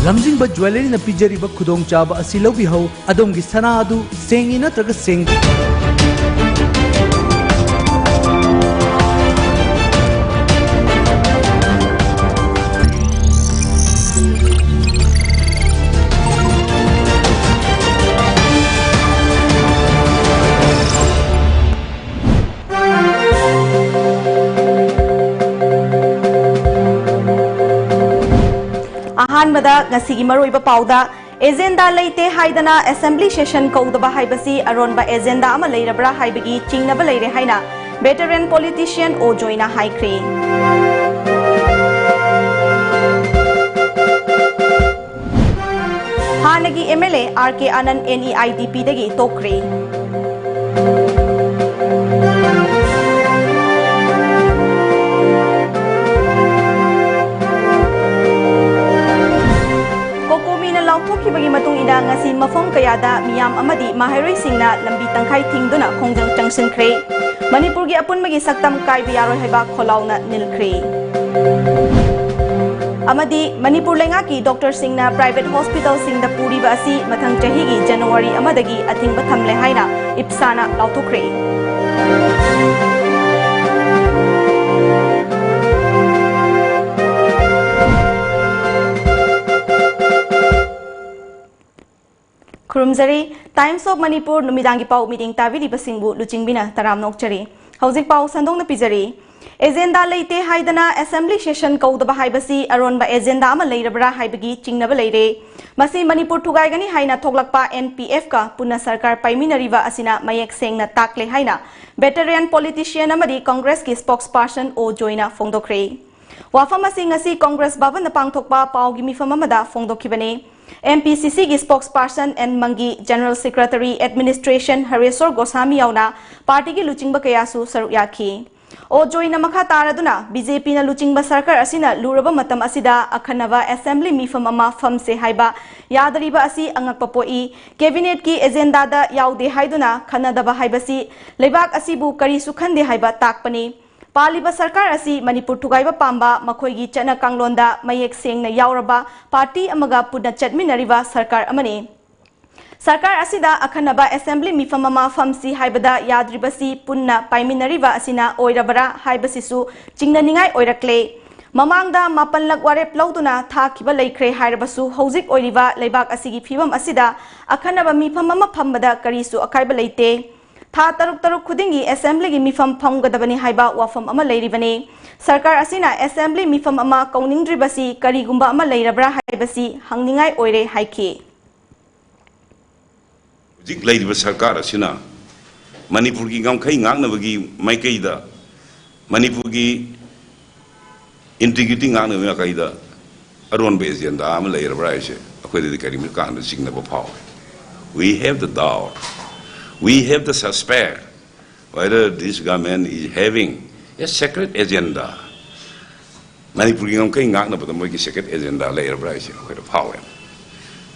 lamjingba jewelry na pijariba khudong chaba asi lobihau adomgi sana adu sengi natraga seng अहानबदा ngasi maroiba pauda agenda leite haidana assembly session kaudaba haibasi aronba agenda ama leirabra haibagi chingnaba leire haina veteran politician o joina haikri hanagi MLA RK Anand NEIDP dagi tokri lauthokibagi matung ina ngasi mafam kayada miyam amadi mahairoi singna lambi tangkhai thingduna khongjang changsinkhre Manipur gi apunmagi saktam kaiba yaroi haiba kholauna nilkhre amadi Manipur lenga ki doctor singna private hospital singda puriba asi mathang chahi gi January amadagi athingba thamle haina ipsana lauthokre Kurumzari Times of Manipur numidangi pau meeting tabiri basingbu luchingbina taram nokchari hauzik pau sandong na pizari agenda leite haidana assembly session kaudaba haibasi aronba agenda ama leirabra haibagi chingnaba leire masi Manipur thugai gani haina thoglakpa NPF ka punna sarkar paiminariwa asina mayek sengna takle haina veteran politician amadi Congress ki spokesperson o joina fongdokre wafam asi ngasi Congress bhavan na pangthokpa pau gi mifam amada fongdokhibane MPCC की spokesperson and Mangi General Secretary Administration Haresor Goswami yauna party की लुचिंगबा कयासु सरुक याखी ओ जोइना मखा तारादुना BJP ना लुचिंगबा सरकार असिना लुरबा मतम असिदा अखनवा assembly मिफम अमा फम से हाइबा यादरिबा असि अंगकपा पोई कैबिनेट की एजेंडा दा याउदे हाइदुना खनदबा हाइबसी लेबाक असिबु करी सुखंदे हाइबा ताकपनी पालिबा सरकार असी मणिपुर थुगाइबा पांबा मखोइगी चना कांगलोंदा मयेक सेंगना यावरबा पार्टी अमगा पुना चटमिनरिबा सरकार अमने सरकार असिदा अखनबा असेंबली मिफम अमा फमसी हाइबदा याद्रिबसी पुना पाइमिनरिबा असिना ओइरबरा हाइबसिसु चिंगननिंगाइ ओइरक्ले ममांगदा मापनलक वारेप लौदुना थाखिबा लेख्रे हाइरबसु हौजिक ओइरिबा लेबाक असिगी फिबम असिदा अखनबा मिफम अमा फमबदा करिसु अखाइबा लेते था तरुक तरुक खुदिंगी असेंबली की मिफम फमगदबनी हाइबा वाफम अमा लेरिबने सरकार असिना असेंबली मिफम अमा कौनिंग्रिबसी करिगुंबा अमा लेरबरा हाइबसी हंगनिंगाइ ओइरे हाइखि जिक लेरिबा सरकार असिना मणिपुर की गमखै ngagnabagi maikaida मणिपुर की integrity ngagnabagi maikaida aronba agenda ama leirabra ise akhoi de karim kan singnaba phaw we have the doubt. We have the suspect whether this government is having a secret agenda. Manipur ki ngam kai ngak na ba mo ki secret agenda layer price ko the power.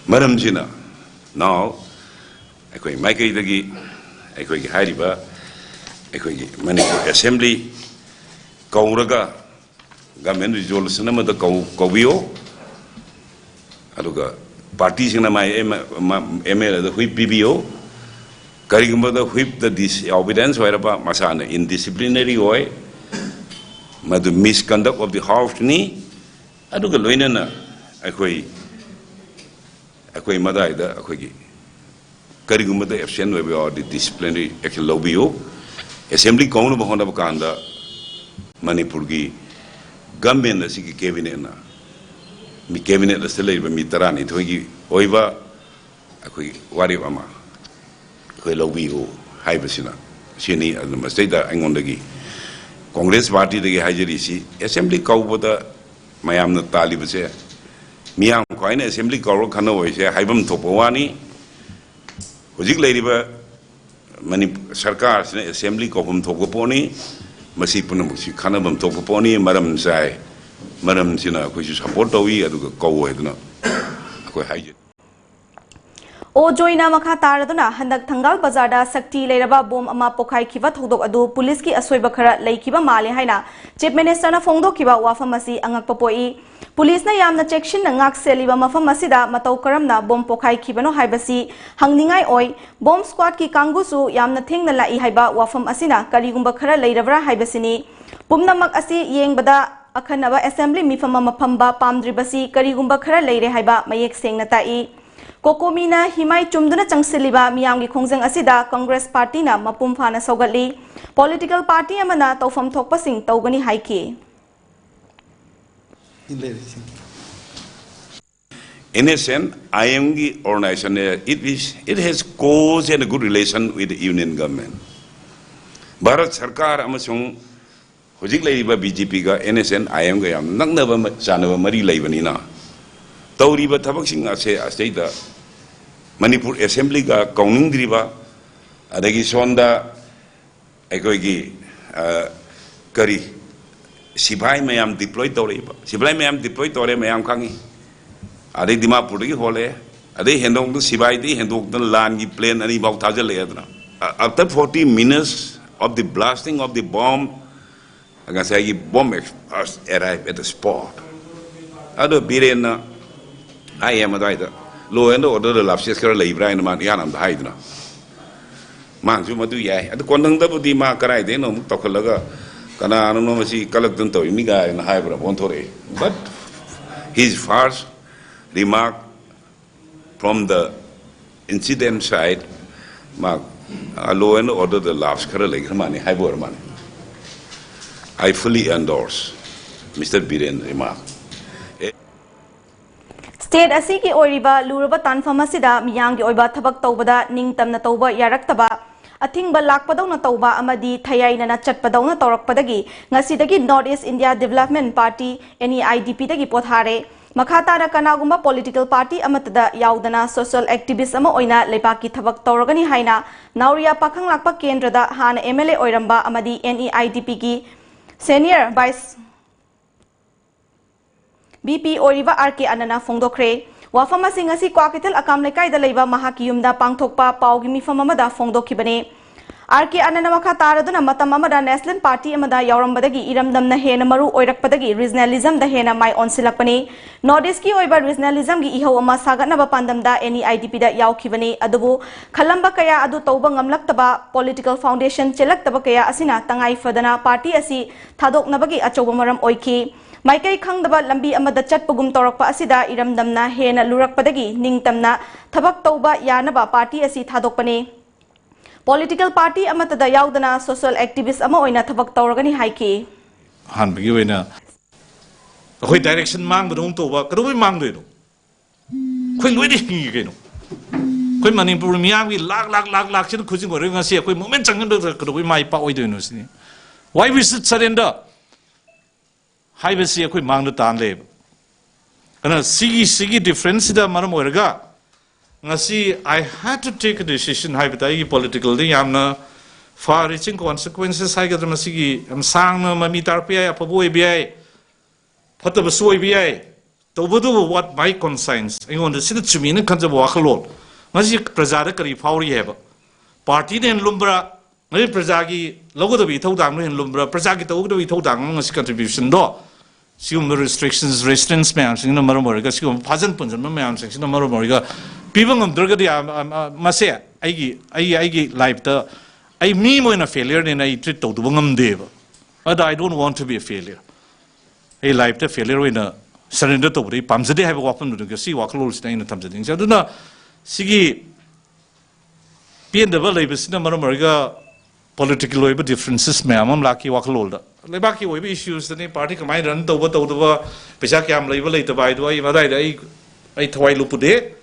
Madam Jina now akoi mai kai dagi akoi ki hari ba akoi ki Manipur assembly kauraga government resolution ma da kawio aduga party sing na mai ML da hui PBO Karigumba the whip the this evidence where about Masana in disciplinary way, Madu misconduct of the house ni, Aduka Luinana, Aquay Madaida, Aquay Karigumba the absent where we are the disciplinary lobby, assembly Kono Bahonda Bakanda, Manipurgi, Gambian the Siki Kevinena, Mi Cabinet the Sele, Mitarani, Twigi, Oiva, Aquay Warivama. Lobby go haibasina sini aduma state angondagi Congress party dagi hajari si assembly kawboda mayam na talibase miyam khoina assembly kawro khana hoise haibam thopawani hojik leiriba mani sarkar sina assembly kawbam thopoponi masi punamusi khanabam thopoponi maram sai maram sina khoi support tawi aduga kaw hedna khoi haije O joina makha taraduna handak thangal bazarda sakti leiraba bom ama pokhai khiba thodok adu police ki asoiba khara leikiba male haina chief minister na phongdokiba wafam asi angakpa poi police na yamna chection na ngak seliba mafam asida matau karamna bom pokhai khibano haibasi hangningai oi bom squad ki kangusu yamna thengna lai haiba wafam asina karigumba khara leirabra haibasini pumnamak asi yengbada akhanaba assembly mifama mafamba pamdribasi karigumba khara leire haiba mayek sengna tai Kokomina himai chumduna changsiliba miyamgi khongjang asida Congress party na mapum phana sogali political party amana tawfam thokpa sing tawgani haiki NSN IMG organization it has cause and a good relation with the union government. Bharat Sarkar amasung hojik leiba BJP ga NSN IMG yam nangnaba chanaba mari leibani na tawriba thabak sing ase aseida Manipur Assembly ga kauning driba adagi sonda ekoi kari sibai mayam deploy toriba sibai mayam deploy tore mayam khangi ade Dimapur gi hole ade hendong du sibai di hendok dan lan gi plane ani bau thajal le adna after 40 minutes of the blasting of the bomb aga say bomb arrived at the spot ado birena I am adaida law and order the lapses kara leibra in man yanam the haidna man su madu yai at kondang da budi ma karai de no tokalaga kana no masi kalak to mi ga in haibra bontore but his first remark from the incident side ma law and order the laughs kara leibra man haibor man I fully endorse Mr. Biren's remark. State asiki oriba luraba tanfam asida miyang gi oiba thabak tawbada ningtamna tawba yaraktaba athingba lakpadawna tawba amadi thayaina na chatpadawna tawrakpadagi ngasidagi North East India Development Party NEIDP dagi pothare makhatara kanagumba political party amatada yaudana social activist ama oina lepaki thabak tawragani haina nauria pakhang lakpa kendrada hana MLA oiramba amadi NEIDP gi senior vice BP Oriva RK Anana Fongdokre Wafama Singasi Kwakitel Akam Lekai the Leva Mahakiyumda Pangtokpa Paugimi Famamada Fongdokibane RK Anana Makataraduna Matamamada National Party Amada Yaurambadagi Iram Damna Hena Maru Oirakpadagi Regionalism the Hena Mai on Silakpane Nordiski Oiba Regionalism gi Iho Ama Sagatnaba Pandamda NEIDP da Yaukibane Adubu Kalamba Kaya Adu Taubangam Laktaba Political Foundation Chelak Tabakaya Asina Tangai Fadana Party Asi Tadok Nabagi Achobamaram Oiki Maikai Kangdaba Lambi Amada Chatpugum Torakpa Asida Iram Damna Hena Lurakpadagi Ningtamna Tabak Tauba Yanaba Party Asi Thadokpane Political Party Amatada Yaudana Social Activist Ama Oina Tabak Tauragani Haiki Han bagi wena Koi direction mang badong to ba kado mang do Koi loi di hingi keno Koi Manipur miyam gi lak sin khujing ko renga se koi moment changan do kado mai pa oi do no sini Why we should surrender Hai besi koi mang do tan le Kana sigi difference da maram oirga ngasi I had to take a decision hai batai political di yamna far reaching consequences hai gadra masigi am sang na mami tarpia apaboi biai phatab soi biai tobudu what my conscience ingon the sin chumina kanja wakhlol ngasi prajada kari fauri heba party den lumbra ngai prajagi logo bi thodang no lumbra prajagi to bi thodang ngasi contribution do sium restrictions restraints man sing no maromoriga sium phajan punjan man sing no maromoriga people of Durgadi Masea, Igi life the I me in a failure and I treat to Bungam Deva. But I don't want to be a failure. A life the failure in a surrender to the Pams they have often to see what close in the Tamsin. So do not Sigi P and the Valley, America political differences, ma'am, lucky walk older. Lebaki will be issues the party command run over Pisakam label later by the way, I toy lupude.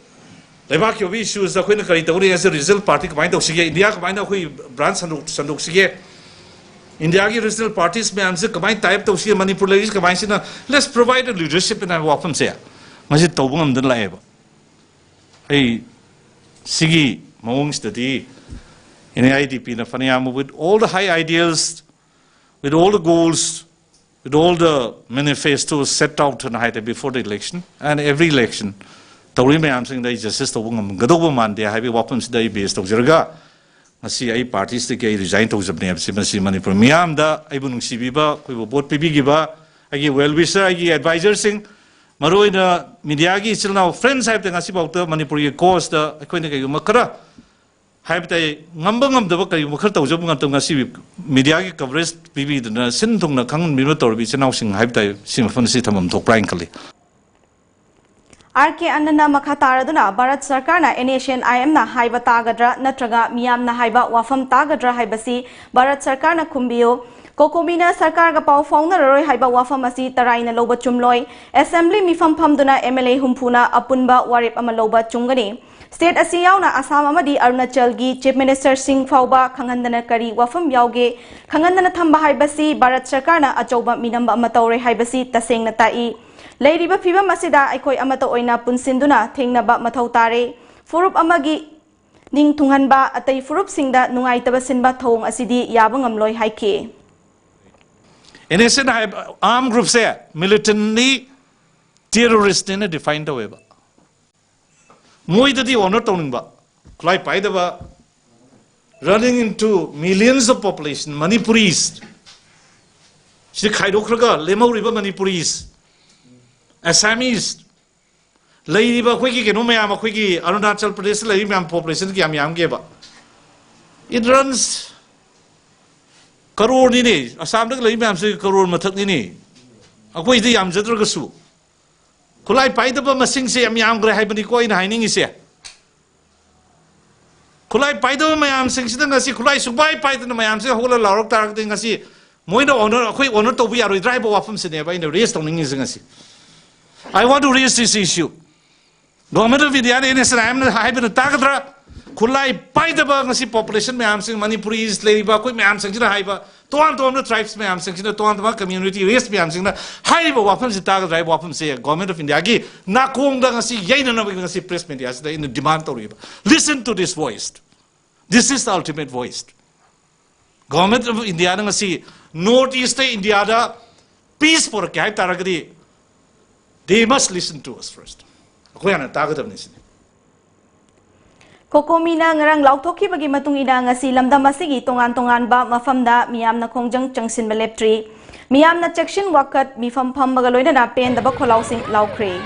Lebaki of issues the Queen as a result party command of Sige, India command of branch and Sanduk Sige. India regional parties may answer combined type to see Manipuri combination. Let's provide a leadership in our weapons here. Was it Tobum the Lab? Hey, Sige, amongst the in the IDP, the Faniamu, with all the high ideals, with all the goals, with all the manifestos set out tonight before the election and every election. तौरी ma'am justice तब गदब मानदे है वाफम से बेस तौजरगा party से रिजाइन तौजबने मनपुर मैम वोट पीबीब वेल विशर एडवाइजर मरोना मीडिया की इचलना फ्रेंड्स है मनपुर की कोस कई खरा ngambangam kari mukhar tawjab ngam ngasi media ki coverage pb na sin thungna khang mi torbi chenau sing haib tai sim fon si thamam thok prain khali RK Anana makha taraduna Bharat Sarkar na NATION IM na haiba tagadra natraga miyam na haiba wafam tagadra haibasi Bharat Sarkar na khumbiyo Kokomina Sarkar ga pau fauna roi haiba wafam asi tarai na loba chumloi Assembly mifam phamduna MLA humpuna apunba warip ama loba chungani State asi yauna Assam amadi Arunachal gi Chief Minister Singh Fauba khangandana kari wafam yauge khangandana thamba haibasi Bharat Sarkar na achauba minamba ama tawre haibasi tasengna tai leiriba phibam asida aikoi amata oina punsinduna thengnaba mathau tare furup amagi ning thunghanba atai furup singda nungaitaba sinba thong asidi yaba ngamloi haike NATION armed groups se militantly terrorist in a defined way ba Moidadi honor toning ba, Klai Paidaba running into millions of population, Manipuris. She Kaidokraga, Lemo River Manipuris, Assamese, Lady Bakwiki, Nomayama Quiki, Arunachal Pradesh, Layam population, Yam Geba. It runs Karur Nini, Assam Layam Karur Matakini, Akwai the Yamzadragasu. Kulai Paidaba Masing say Yam Grahabani Koi in Hining is here. Kulai Paido Mayam sings the Nasi Kulai Subai Python Mayam say Hola Larok targeting Nasi Moino honor a quick honor to be a drive of Cinema in the race on Nisi. I want to raise this issue. Government of India in Islam have been a targetra. Kulai Paidaba Nasi population Mayam sing Manipuris, Lady Baku Mayam sing Haiba. Tuan the tribes may am saying the Tuan community race me am saying that high weapons the target drive weapons say government of India gi na kung da si yain na nga si press media as in the demand to listen to this voice. This is the ultimate voice. Government of India nga si northeast India da peace for kay taragadi they must listen to us first. Kuya na target of nisi Kokomina ngarang lauthoki bagi matung ina ngasi lamdam asigi tongan-tongan ba mafamda miyam na kongjang changsin maleptri miyam na section wakat mifam pham bagaloina na pen da ba kholau sing laukre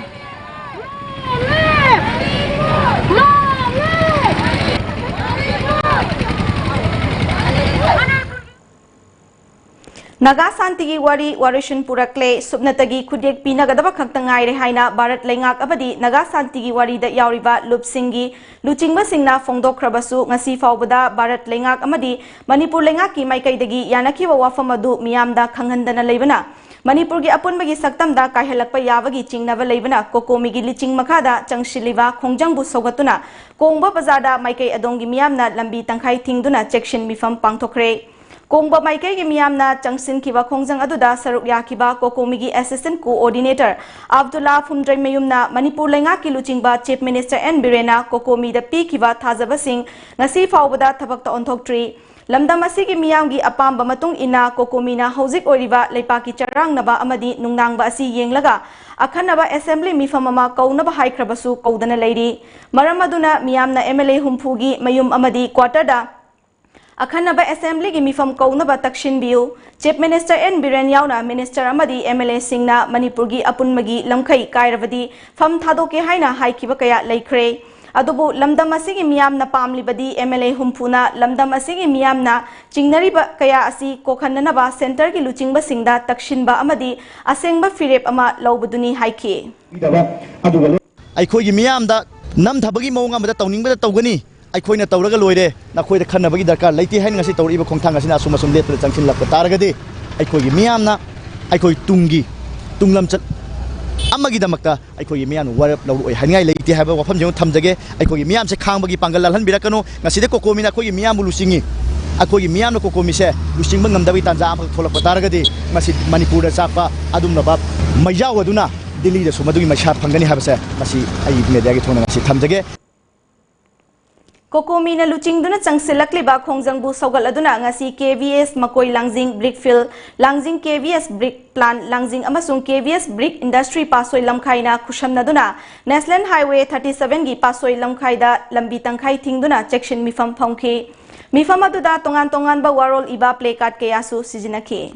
Naga Santigi Wari Warishan Purakle Subnatagi Kudek Pinagadaba Kaktangai Haina Bharat Lengak Abadi Naga Santigi Wari da Yauriba Lupsingi Luchingba Singna Fongdo Krabasu Ngasi Faubada Bharat Lengak Amadi Manipur Lengaki Maikaidagi Yanaki Wafamadu Miyamda Kangandana Lebana Manipur gi apunbagi saktamda kahelakpa yawagi chingnaba leibana kokomigi liching makada changshiliba khongjangbu sogatuna kongba bazada maikai adongi miyamna lambi tangkhai thingduna section mifam pangthokre Kongba Maikai Miyamna Changsin Kiba Kongjang Aduda Saruk Yakiba Kokomigi Assistant Coordinator Abdullah Phumdrai Mayumna Manipur Lengaki Luchingba Chief Minister N Birena Kokomi da P Kiba Thajaba Singh Ngasi Faubada Thabakta Onthoktree Lamdam asigi miyamgi apamba matung ina Kokomina Hojik Oiriba Leipaki Charang Naba Amadi Nungnangba asi Yenglaga Akhanaba Assembly Mifamama Kaunaba Haikrabasu Kaudana Lady Maramaduna Miyamna MLA Humpugi Mayum Amadi Quarterda Akhanaba Assembly gi mifam kaunaba takshin biu Chief Minister N Biren yauna Minister amadi MLA Singna Manipur gi apunmagi lamkhai kairavadi fam thadoke haina haikiba kaya laikre adubu lamdam asigi miyamna pamlibadi MLA humpuna lamdam asigi miyamna chingnariba kaya asi kokhananaba center gi luchingba singda takshinba amadi asengba firep ama lawbuduni haiki Aikoi gi miyamda nam thabagi mawng amada tawningbada tawgani Aikoi na tawraga loire na khoi da khanabagi darkar leiti hain ngasi tawriba khongthang asina sumasum letra changsin lakpa taragadi aikoi gi miyamna aikoi tunglam chat amagi damakta aikoi gi miyam warap lawroi hangai leiti haba wafam jeng thamjage aikoi gi miyam se khangbagi pangal lalhan birakano ngasi de kokomina khoi gi miyam lusingi akoi gi miyam no kokomi se lusingba ngamdawi tanja am tholakpa taragadi ngasi manipur da chakpa adum na bab mayaw aduna Delhi da sumadugi mashat phangani habase ngasi ai media gi thona ngasi thamjage Kokomi na luchingduna changsilakliba khongjangbu saugaladuna ngasi KVS Makoi Langjing Brickfield, Langjing KVS Brick Plant, Langjing amasung KVS Brick Industry pasoi lamkhaina khushamnaduna National Highway 37 gi pasoi lamkhaida lambi tangkhai thingduna section mifam phongki. Mifam aduda tongan ba warol iba placard kayasu sizinakhi.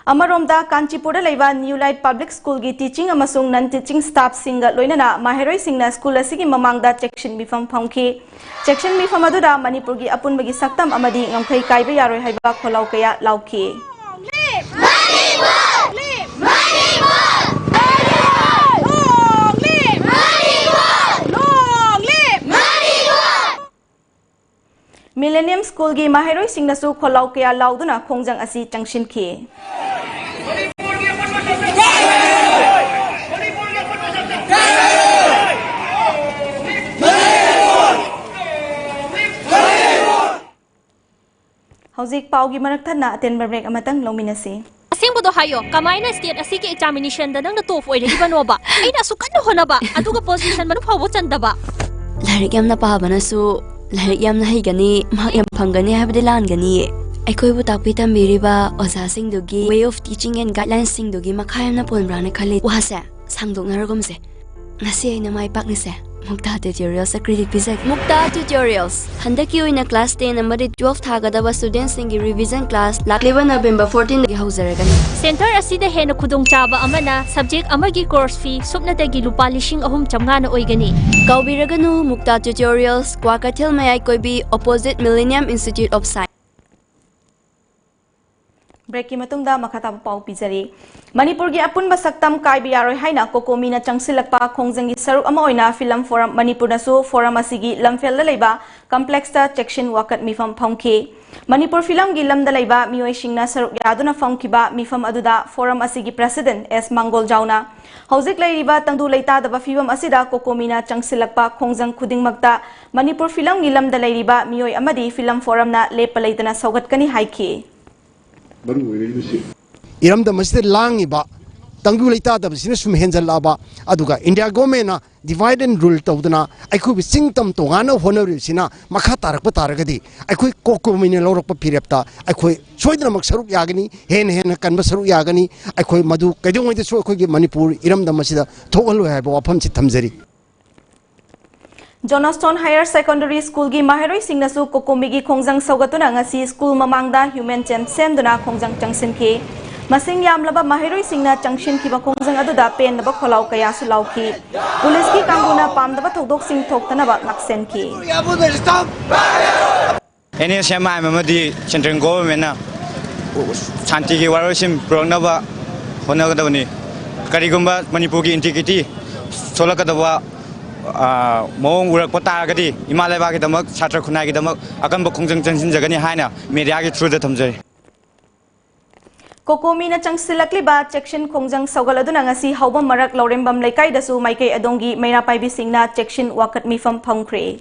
Amaromda Kanchipura laiba New Light Public School gi teaching amasung non-teaching staff singa loinana maheroi singna school asigi mamangda section mifam phongki. Section mifam aduda Manipur gi apunbagi saktam amadi ngamkhai kaiba yaroi haiba kholau kaya lauki. Millennium School gi maheroi singna su kholau kaya lauduna khongjang asi changshinki. Hauzik paugi manakthana aten break amatang longminasi. Asingbodo hayo kamaina state asiki examination da nang top oire ibanoba aina sukan honaba aduga position manu phawo chandaba larik yamna pahabana su larik yamna haigani mak yam phangani habde langani aikoi bu takpi tambiriba oza singdugi way of teaching and guidelines singdugi makhayamna ponbrana khali wahasa sangdoknargomse ngasi aina mai paknise Mukta Tutorials Critic Pizak Mukta Tutorials Handaki oina class 10 amadi 12 thagadaba students singi revision class lakliba November 14 gi hauzaragani Center asida hena khudong chaba amana subject amagi course fee supnadagi lupa 3,300 na oigani Kaubiraganu Mukta Tutorials Kwakathil Mayai Koibi opposite Millennium Institute of Science Break ki matungda makhataba pau pizari Manipur gi apun basaktam kaibi yaroi haina Kokomi na changsilakpa khongjang gi saruk ama oina film forum Manipur na su forum asigi lamfel la leiba complex ta section wakat mifam phongki Manipur film gi lamda leiba mioi singna saruk yaduna phongkiba mifam aduda forum asigi president S Mangol Jauna Hauzik leiriba tangdu leita daba fibam asida Kokomi na changsilakpa khongjang khudingmakta Manipur film gi lamda leiriba mioi amadi film forum na lepalaitana saugatkani haiki Iram the Masjid Langiba, Tangulita, the business from Henzelaba, Aduga, India Gomena, divide and rule Todana, I could be symptom to Hana Honorisina, Makata Pataragadi, I could Coco Minelor Pirepta, I could Soydra Maksaru Yagani, Hen Kanbasaru Yagani, I could Madu, I don't want to show Manipur, Iram the Masjid, Total have Wapam Chitamzeri. Johnston Higher Secondary School gi maheroi singnasu Kokomi gi khongjang saugatuna ngasi school mamangda human champ semduna khongjang changsinki masing yamlaba maheroi singna changshinki ba khongjang aduda pen ba kholau kaya su lauki police ki kanguna pamdaba thodok sing thoktana ba naksenki Any Shama Mamadi Central Government Santi Warosim Pronava Honagadoni Karigumba Manipugi integrity Solakadawa Mong Urak Potagadi, Imalabaki the Muk, Satra Kunagi the Muk, Akamba Kunjang Jagani Hina, Mediagi through the Tamzari. Kokomi na changsilakli ba section khongjang saugaladuna ngasi hauba marak lorembam lekai dasu maike adongi meira paibi singna section wakat mifam phongkre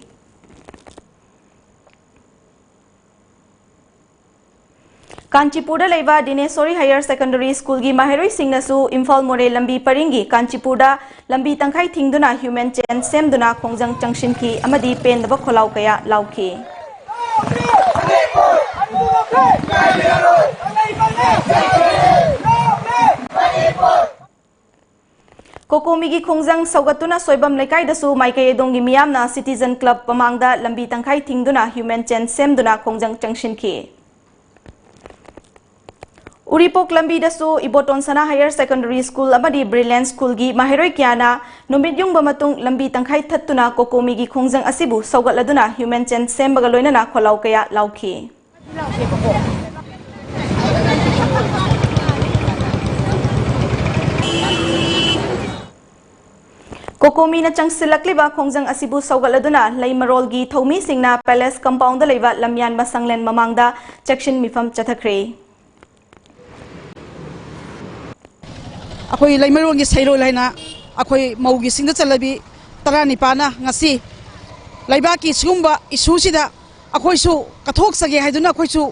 Kanchipura leiba Dinesori Higher Secondary School gi maheroi singnasu Imphal More lambi paringi Kanchipura lambi tangkhai thingduna human chain semduna khongjang changshinki amadi pendaba kholau kaya lauki Kokomi gi khongjang saugatuna soibam lekai dasu maike dongi miyamna Citizen Club pamangda lambi tangkhai thingduna human chain semduna khongjang changshinki Uripok lambi dasu Iboton Sana Higher Secondary School amadi Brilliant School gi maheroi kiana numidyong bamatung lambi tangkhai thattuna Kokomi gi khongjang asibu saugatladuna human chain sembaga loinana kholau kaya lauki Kokomi na changsilakliba khongjang asibu saugatladuna leimarol gi thomi singna Palace Compound da leiba lamyan masanglen mamangda section mifam chathakre Akoi leimarol gi sairo laina akoi maugi singda chalabi tarani pana ngasi leiba ki sumba isu sida akoi su kathok sage haiduna akoi su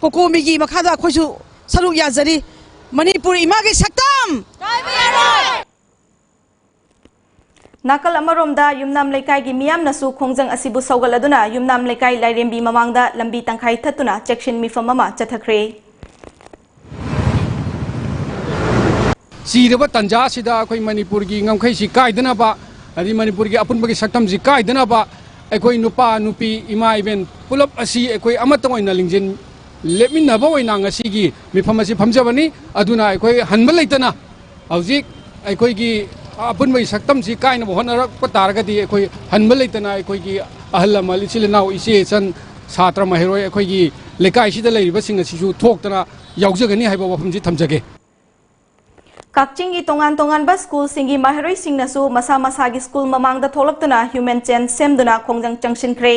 Kokomi gi makhada akoi su saru yazari Manipur imagi saktam Nakal amaromda yumnam lekai gi miyam nasu khongjang asibu saugaladuna yumnam lekai lairembi mamangda lambi tangkhai thattuna chection mifam ama chathakre. Siraba tanja sida akhoi Manipur gi ngamkhai si kaidana ba adi Manipur gi apun bagi saktam si kaidana ba akhoi nupa nupi ima iben pulap asi akhoi amatang oina lingjin lepminna ba oina ngasi gi mifam asi phamjabani aduna akhoi hanbal leitana hojik akhoi gi apun bagi saktam si kaina bo honarak pataragadi akhoi hanbal leitana akhoi gi ahal amali silinau ise chan satra mahiroi akhoi gi lekai sida leiriba sing asi su thoktana yaujagani haiba wafamji thamjage. Kakching tongan tongan ba school singi maheroi singnasu masa masa gi school mamangda tholaptuna human chain semduna khongjang changshin kre.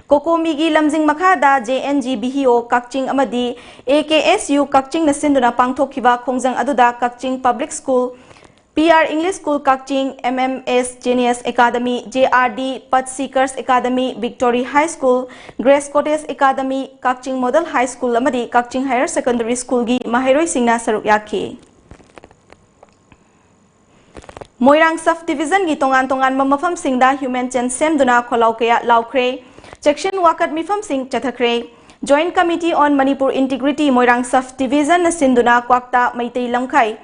Kokomi gi lamjing makhada JNG BHO Kakching amadi AKSU Kakching na sinduna pangthokhiba khongjang aduda Kakching Public School PR English School Kakching MMS Genius Academy JRD Path Seekers Academy Victory High School Grace Cottage Academy Kakching Model High School amadi Kakching Higher Secondary School gi maheroi singna saruk yakhi. Moirang subdivision gi tongan tongan mamafam singda human chain semduna kholau kaya laukre section wakat mifam sing chathakre Joint Committee on Manipur Integrity Moirang subdivision na sinduna kwakta maitei lamkhai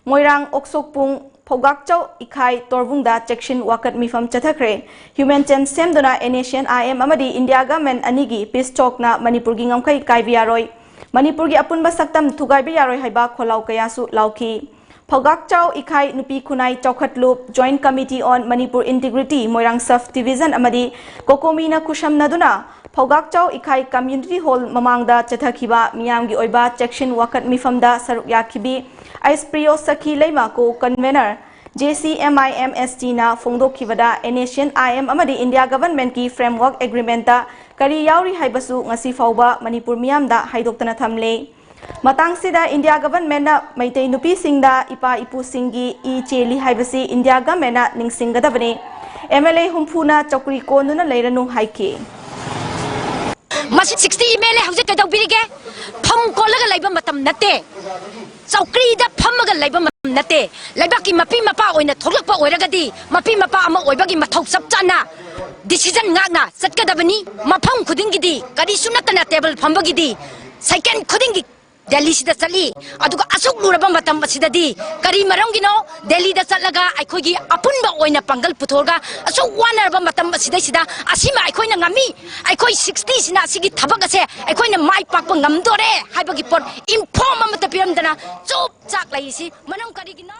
Moirang oksokpung phogakchau ikhai torbungda section wakat mifam chathakre human chain semduna Asian IM amadi India government anigi peace talk na Manipur gi ngamkhai kaibiaroi Manipur gi apunba saktam thugaibiaroi haiba kholau kaya su lauki Phogakchau ikhai nupi khunai chawkhatlup Joint Committee on Manipur Integrity Moirang Subdivision amadi Kokomi na kushamnaduna Phogakchau ikhai Community Hall mamangda chathakhiba miyamgi oiba section wakat mifamda saruk yakhibi Aisprio Sakhi Leima ko convener JCMIMST na phongdokhibada Asian IM amadi India government ki framework agreement ta kari yauri haibasu ngasi fauba Manipur miyamda haidoktana thamle Matang sida India government na maitei nupi singda ipa ipu singi I cheli haibasi India government na ningsingadabani MLA humphuna chakri konuna leiranu haike Masi 60 MLA hauze kadawbirige pham kolaga laiba matam nate chakri da phamaga laiba matam nate laibaki mapi mapa oina tholakpa oiragadi mapi mapa ama oibagi mathau sapchana decision ngana satkadabani mapham khudingidi kari sunatana table phambagidi second khudingi Delhi sida chali aduga asuk luraba matam asidadi kari marangino Delhi da chalaga aikhogi apunba oina pangal puthorga asuk wanarba matam asida sida asima aikhoina ngami aikhoi 60 sina sigi thabak ase aikhoina mai pakpa ngamdore haibagi por inform amata piramdana chop chak laisi manam karigina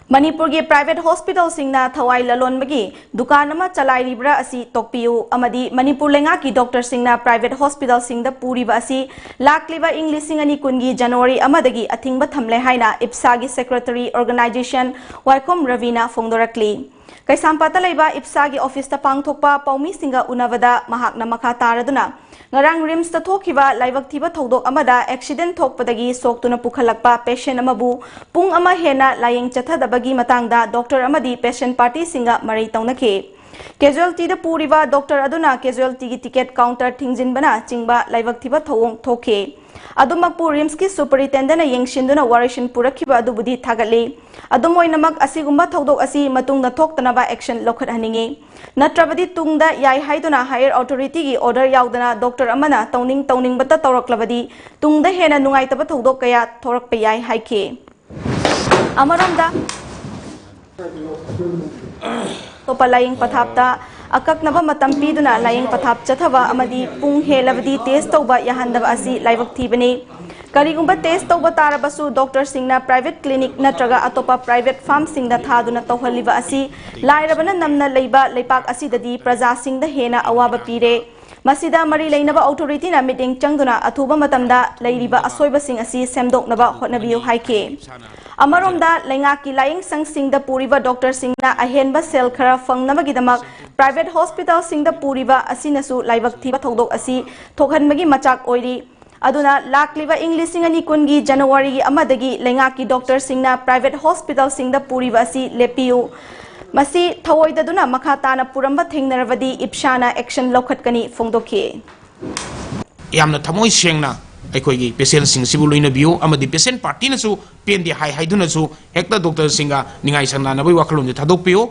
Manipur gi private hospital singna thawai lalon magi dukan ama chalai ribra asi tokpiu amadi Manipur lenga ki doctor singna private hospital singda puri ba asi lakliba English singani kungi January amadagi athingba thamle haina IPSA gi secretary organization Waikom Ravina Fongdorakli Kaisampata laiba IPSA gi office ta pangthokpa paumi singa unavada mahakna makha taraduna ngarang rims ta thokhiba laibak thiba thodok amada accident thokpadagi soktuna pukhalakpa patient amabu pung ama hena layeng chathadabagi matangda doctor amadi patient party singa marai taunakhe casualty da puriba doctor aduna casualty gi ticket counter thingjin bana chingba laibak thiba thowong thokhe adumakpu rims ki superintendent na yengshinduna warishin purakhiba adubudi thagali adumoinamak asigumba thodok asi matungna thoktanaba action lokhat haningi natrabadi tungda yai haiduna higher authority gi order yaudana doctor amana tauning bata tawraklabadi tungda hena nungai taba thodok kaya thorakpa yai haike amaromda topa laying pathapta akaknaba matam piduna laying pathap chathaba amadi pung helabadi test tawba yahandaba asi laibak thibani karigumba test tawba tarabasu doctor singna private clinic natraga atopa private farm singda thaduna tawhaliba asi lairabana namna leiba leipak asidadi praja singda hena awaba pire masida mari leinaba authority na meeting changduna athuba matamda leiriba asoiba sing asi semdoknaba hotnabiu haike Amaromda lengaki laying sang singda puriba doctor singna ahenba sel khara fangnamagidamak private hospital singda puriba asinasu laibak thiba thodok asi thokhanmagi machak oiri aduna lakliba English singani kungi January gi amadagi lengaki doctor singna private hospital singda puriba asi lepiu masi thawoidaduna makhatana puramba thingnarabadi IPSA na action lokhatkani phongdokhi yamna thamoi sengna ꯑꯩꯈꯣꯏꯒꯤ ꯄꯦꯁꯦꯟꯁꯤꯡꯁꯤꯕꯨ ꯂꯣꯏꯅꯕꯤꯌꯨ ꯑꯃꯗꯤ passion ꯄꯥꯔꯇꯤꯅꯁꯨ ꯄꯦꯟꯗꯦ ꯍꯥꯏꯗꯨꯅꯁꯨ ꯍꯦꯛꯇ ꯗꯣꯛꯇꯔꯁꯤꯡꯒ ꯅꯤꯡꯉꯥꯏ ꯁꯪꯅꯅꯕꯒꯤ ꯋꯥꯈꯜꯂꯣꯟꯁꯦ ꯊꯥꯗꯣꯛꯄꯤꯌꯨ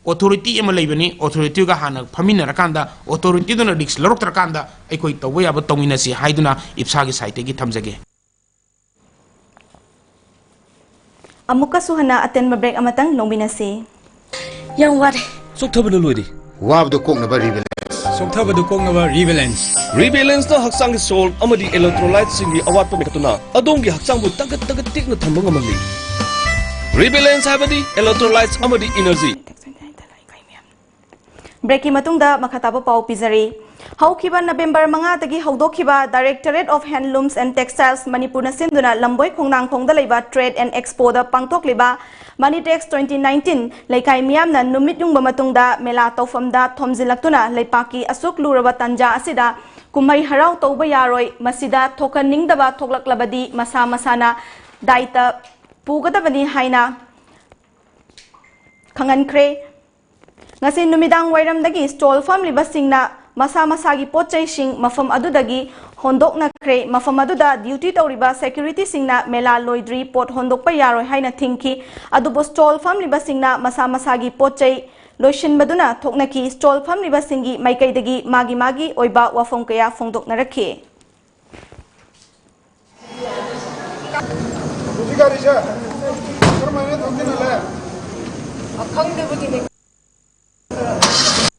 authority ꯑꯃ ꯂꯩꯕꯅꯤ ꯑꯣꯊꯣꯔꯤꯇꯤꯒ ꯍꯥꯟꯅ ꯐꯝꯃꯤꯟꯅꯔꯀꯥꯟꯗ ꯑꯣꯊꯣꯔꯤꯇꯤꯗꯨꯅ ꯔꯤꯛꯁ ꯂꯧꯔꯛꯇ꯭ꯔꯀꯥꯟꯗ ꯑꯩꯈꯣꯏ ꯇꯧꯕ ꯌꯥꯕ ꯇꯧꯃꯤꯟꯅꯁꯤ ꯍꯥꯏꯗꯨꯅ ꯏꯞꯁꯥꯒꯤ ꯁꯥꯏꯠꯇꯒꯤ ꯊꯝꯖꯒꯦ ꯑꯃꯨꯛꯀꯁꯨ ꯍꯟꯅ ꯑꯇꯦꯟꯕ ꯕ꯭ꯔꯦꯛ ꯑꯃꯇꯪ ꯂꯧꯃꯤꯟꯅꯁꯤ ꯌꯥꯝ ꯋꯥꯔꯦ ꯆꯣꯛꯊꯕꯅ ꯂꯣꯏꯔꯦ ꯋꯥꯕꯗꯣ ꯀꯣꯛꯅꯕ ꯔꯤꯕꯦꯂꯦꯟꯁ ꯆꯣꯛꯊꯕꯗꯣ ꯀꯣꯛꯅꯕ ꯔꯤꯕꯦꯂꯦꯟꯁꯅ ꯍꯛꯆꯥꯡꯒꯤ ꯁꯣꯜ ꯑꯃꯗꯤ ꯏꯂꯦꯛꯇ꯭ꯔꯣꯂꯥꯏꯠꯁꯤꯡꯒꯤ ꯑꯋꯥꯠꯄ ꯃꯦꯟꯈꯠꯇꯨꯅ ꯑꯗꯣꯝꯒꯤ ꯍꯛꯆꯥꯡꯕꯨ ꯇꯒꯠ ꯇꯒꯠ ꯇꯦꯛꯅ ꯊꯝꯕ ꯉꯝꯍꯜꯂꯤ ꯔꯤꯕꯦꯂꯦꯟꯁ ꯍꯥꯏꯕꯗꯤ ꯏꯂꯦꯛꯇ꯭ꯔꯣꯂꯥꯏꯠꯁ ꯑꯃꯗꯤ ꯏꯅꯔꯖꯤ ब्रेक मतुंगदा मखाताबो पाउ पिजरी हौखिबा नवेम्बर 5 तगी हौदोखिबा directorate of handlooms and textiles Manipur न सिंदुना लंबोई खोंगनांग खोंगदा लेबा ट्रेड एंड एक्सपो दा पांगथोकलिबा मनीटेक्स 2019 लेखाई मियामना नुमित युंगबा मतुंगदा मेला तौफमदा थोमजिलक्तुना लेपाकी असुक लुरबा तंजा असिदा कुमई हराव तौबा यारोय मसिदा थोकनिंगदबा थोकलक्लबदी मसा मसाना दायिता पुगदबनी हाइना खंगनख्रे ngasi numidang wairamdagi stall family basingna masa masagi potchaising mafam adudagi hondokna kre mafam aduda duty tawriba security singna mela loidri pot hondokpa yaroi haina thingki adubo stall family basingna masa masagi potchai loishin baduna thoknaki stall family basingi maikaidagi magi oiba wafam kaya fongdokna rakhe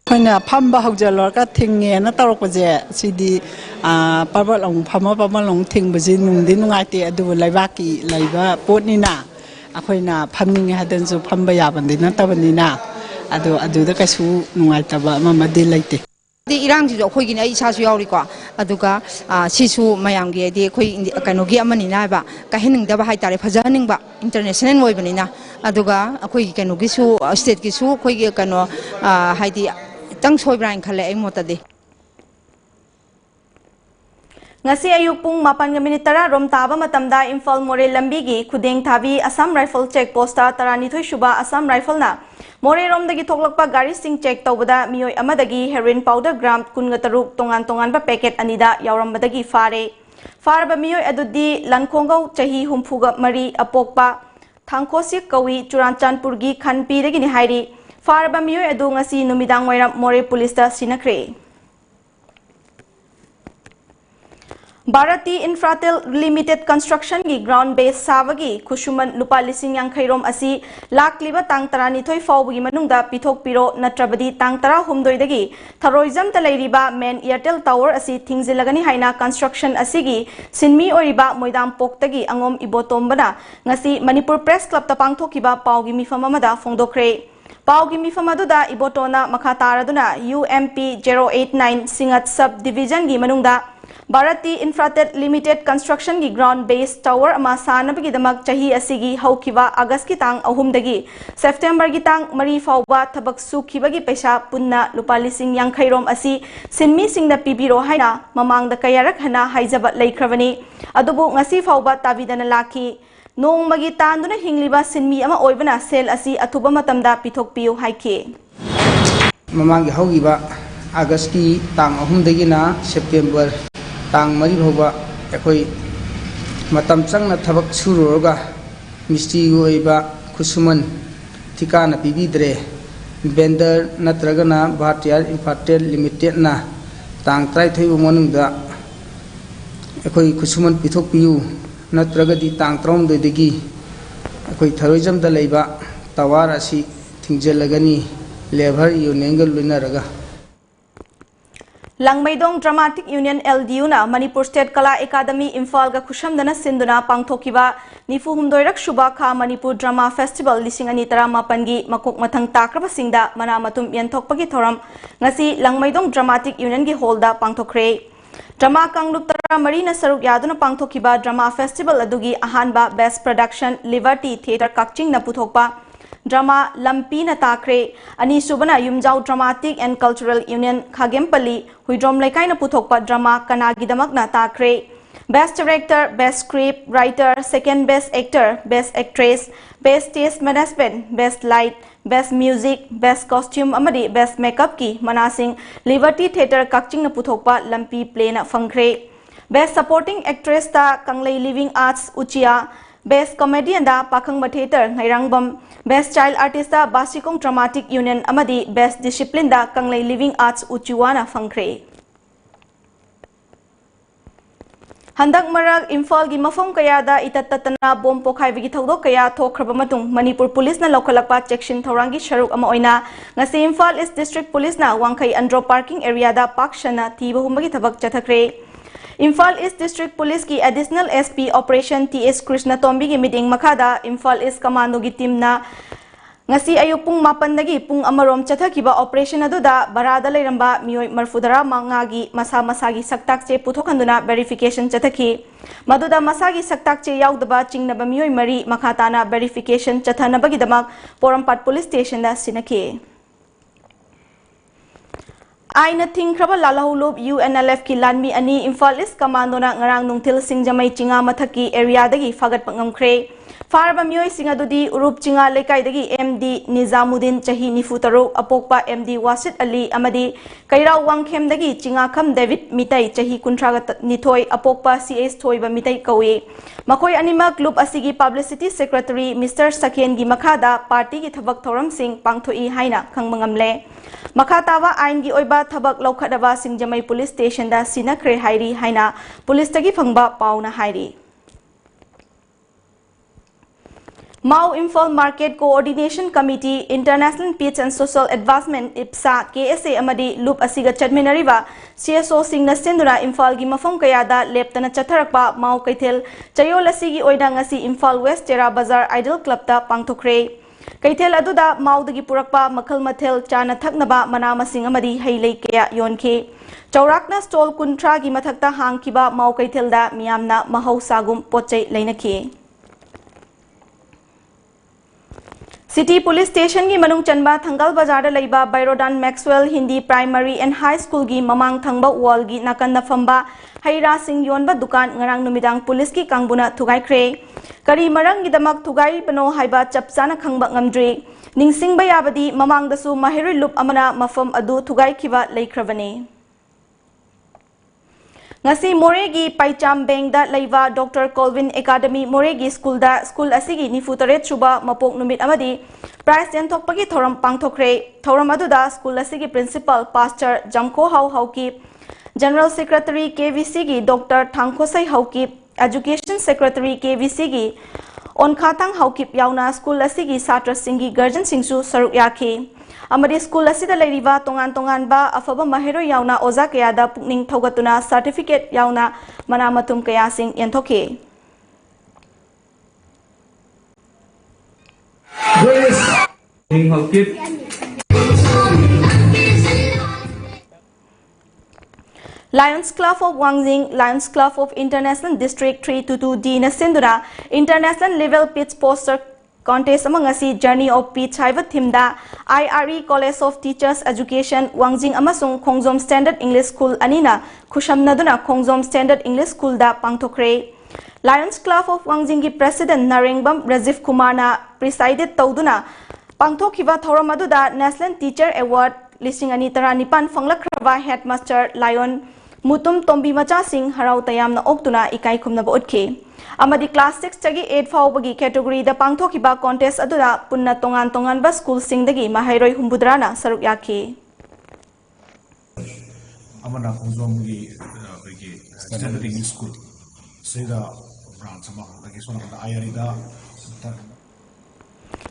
ꯑꯩꯈꯣꯏꯅ ꯐꯝꯕ ꯍꯧꯖꯤꯜꯂꯨꯔꯒ ꯊꯤꯡꯉꯦꯅ ꯇꯧꯔꯛꯄꯁꯦ ꯁꯤꯗꯤ ꯄꯥꯕꯠꯂꯣꯡ ꯐꯝꯃ ꯄꯥꯕꯠꯂꯣꯡ ꯊꯤꯡꯕꯁꯤ ꯅꯨꯡꯗꯤ ꯅꯨꯡꯉꯥꯏꯇꯦ ꯑꯗꯨꯕꯨ ꯂꯩꯕꯥꯛꯀꯤ ꯂꯩꯕ ꯄꯣꯠꯅꯤꯅ ꯑꯩꯈꯣꯏꯅ ꯐꯝꯅꯤꯡꯉꯦ ꯍꯥꯏꯗꯅꯁꯨ ꯐꯝꯕ ꯌꯥꯕꯗꯤ ꯅꯠꯇꯕꯅꯤꯅ ꯑꯗꯨꯗ ꯀꯩꯁꯨ ꯅꯨꯡꯉꯥꯏꯇꯕ ꯑꯃꯗꯤ ꯂꯩꯇꯦ ꯏꯔꯥꯡꯁꯤꯁꯨ ꯑꯩꯈꯣꯏꯒꯤꯅꯦ ꯑꯩ ꯏꯁꯥꯁꯨ ꯌꯥꯎꯔꯤꯀꯣ ꯑꯗꯨꯒ ꯁꯤꯁꯨ ꯃꯌꯥꯝꯒꯤ ꯍꯥꯏꯗꯤ ꯑꯩꯈꯣꯏ ꯀꯩꯅꯣꯒꯤ ꯑꯃꯅꯤꯅ ꯍꯥꯏꯕ ꯀꯥꯏꯍꯟꯅꯤꯡꯗꯕ ꯍꯥꯏꯇꯥꯔꯦ ꯐꯖꯍꯟꯅꯤꯡꯕ ꯏꯟꯇꯔꯅꯦꯁꯅꯦꯜ ꯑꯣꯏꯕꯅꯤꯅ ꯑꯗꯨꯒ ꯑꯩꯈꯣꯏꯒꯤ ꯀꯩꯅꯣꯒꯤꯁꯨ ꯁ꯭ꯇꯦꯠꯀꯤꯁꯨ ꯑꯩꯈꯣꯏꯒꯤ ꯀꯩꯅꯣ ꯍꯥꯏꯗꯤ ꯈꯤꯇꯪ ꯁꯣꯏꯕ꯭ꯔꯥ ꯍꯥꯏꯅ ꯈꯜꯂꯦ ꯑꯩ ꯃꯣꯠꯇꯗꯤ ngasi ayuk pung 8:10 rom taba matamda Imphal More lambigi khudeng thabi Assam Rifle check posta 12 suba Assam Rifle na More rom dagi thoklakpa gari sing check tawbada miyoi amadagi heroin powder gram 13 tongan ba packet anida yaurambadagi farba miyoi adudi lankhongau chahi humfuga mari apokpa thangkhosi kawi Churanchandpurgi khanpi dagi ni hairi farba miyoi adu ngasi numidang wairam More police ta sinakre Bharati Infratel Limited Construction gi ground base savagi Kushuman lupa lising yang khairom asi lakliba tang tarani thoi fawgi manungda pithok piro natrabadi tang tara humdoi dagi tharoizam ta leiriba main Airtel Tower asi thingzilagani haina construction asigi sinmi oriba moidam poktagi angom ibotombana ngasi Manipur Press Club ta pangthokiba pawgi mifam amada fongdokre Paugi mifamaduna ibotona makataraduna UMP 089 Singat Sub Division gi manungda Bharati Infratel Limited Construction gi ground base tower ama sanabagi damak chahi asigi haukiba August ki tang ahumdagi September gi tang mari fawba thabak sukhibagi paisa punna lupa lising yang khairom asi sinmi singna pibiro haina mamangda kayarak hana haijaba leikhrabani adubu ngasi fawba tabidana lakhi Nong magi tanduna hingliba sinmi ama oibana sel asi athuba matamda pithokpiu haike Mamangi haugiba August ki tang ahumdagi na September tang mari bhauba ekoi matam changna thabak sururoga misti oiba khusuman thikana pibidre vendor natragana Bharatiya Infratel Limited na tang 33 monungda ekoi khusuman pithokpiu natragadi tang 32 dagi ekoi tharoizamda leiba tawar asi thingjelagani labor union ga luinaraga Langmaidong Dramatic Union LDU na Manipur State Kala Academy Imphal ga khushamdana sinduna pangthokiba nifu humdoirak shuba kha Manipur Drama Festival 2018 gi makok mathang takraba singda mana matum yanthokpagi thoram ngasi Langmaidong Dramatic Union gi holda pangthokre Drama Kangluk Tara Marina Saruk Yaduna pangthokiba Drama Festival adugi ahanba Best Production Liberty Theatre Kakching na puthokpa Drama Lampi na takre ani subana Yumjau Dramatic and Cultural Union Khagempali Huidrom Laikai na puthokpa drama Kanagidamak na takre Best Director, Best Script Writer, Second Best Actor, Best Actress, Best Stage Management, Best Light, Best Music, Best Costume amadi Best Makeup ki manasing Liberty Theatre Kakching na puthokpa Lampi play na fangkre Best Supporting Actress da Kanglei Living Arts Uchia, Best Comedian da Pakhangba Theater Ngairangbam, Best Child Artist da Basikong Dramatic Union amadi Best Discipline da Kanglei Living Arts Uchiwana Fangkre. Handak marag Imphal gi mafam kaya da itatatana bom pokhai thodok kaya thokraba matung Manipur Police na lokalakpa section thorangi sharuk ama oina ngasi Imphal East District Police na Wangkai Andro Parking Area da pakshana tiba humbagi thabak chathakre. Imphal East District Police ki Additional SP Operation TS Krishna Tombi gi meeting makada Imphal East Commando gi team na ngasi ayuk pung mapan dagi pung amarom chathakiba operation aduda barada leiramba mioi marfudara mangagi masa-masagi saktak che puthokhanduna verification chathaki maduda masagi saktak che yaudaba chingnaba mioi mari makhatana verification chathanabagi damak Porampat Police Station da sinake. Aina Thinkraba Lalahulub UNLF ki Lanmi ani Imphal East Commando na ngarang nungtil singjamai chinga mathaki area dagi fagat pangamkre. Farba mioi singadudi urup chinga lekai dagi MD Nizamuddin chahi nifutaruk apokpa MD Wasit Ali amadi kairau wangkhem dagi chinga kham David Mitai chahi kuntraga nithoi apokpa CS thoiba Mitai kawi makoi anima club asigi publicity secretary Mr Sakhen gi makhada party gi thabak thoram sing pangthoi haina khangmangamle makhatawa ain gi oiba thabak laukhadaba singjamai police station da sinakre hairi haina police tagi phangba pauna hairi. Mau Imphal Market Coordination Committee International Peace and Social Advancement IPSA KSA amadi loop asiga chadminariba CSO singna senduna Imphal gi mafam kayada leptana chatharakpa Mau Kaithel chayol asigi oida ngasi Imphal West Tera Bazar Idol Club ta pangthokre. Kaithel aduda Mau dagi purakpa makhal mathel chana thaknaba mana masing amadi heilei kaya yonke. Chaurakna stall kuntra gi mathakta hangkiba Mau Kaithel da miyamna mahausagum pochai leinaki. City Police Station gi manung chanba Thangal Bazar da leiba Byrodan Maxwell Hindi Primary and High School gi mamang thangba wall gi nakan na famba haira sing yonba dukan ngarang numidang police ki kangbuna thugai kre kari marang gi damak thugai bano haiba chapchana khangba ngamdri ningsingba yabadi mamang dasu mahiri loop amana mafam adu thugai khiba leikrabani. Ngasi Moregi Paicham Bank da leiva Dr. Colvin Academy Moregi School da school asigi nifutare chuba mapok numit amadi prize yenthokpagi thoram pangthokre thoram aduda school asigi principal pastor Jamko Hauki General Secretary KVC gi Dr. Thangkhosai Hauki Education Secretary KVC gi Onkhatang Haukip yauna school asigi satra singi guardian singsu saruk yaki amadi school asida leiriba tongan ba afaba mahero yauna oza kaya da pukning thogatuna certificate yauna manamatum kaya sing yenthoke. Lions Club of Wangjing, Lions Club of International District 322D na sendura international level pitch poster contest among ngasi Journey of Peace haiba theme da IRE College of Teachers Education Wangjing amasung Khongjom Standard English School anina khushamnaduna Khongjom Standard English School da pangthokre. Lions Club of Wangjing gi President Narengbam Rajiv Kumar na presided tawduna pangthokhiba thoram aduda National Teacher Award lising ani taranipan fanglakraba Headmaster Lion Mutum Tombi Macha Singh harau tayamna oktuna ikai khumnaba utke. Amadi class 6 tagi 8 faubagi category da pangthokiba contest aduda punna tongan ba school singdagi mahairoi humbudrana saruk yaki. Amana Khongjomgi Standard English School Sida branch ama lagi sona da IRE da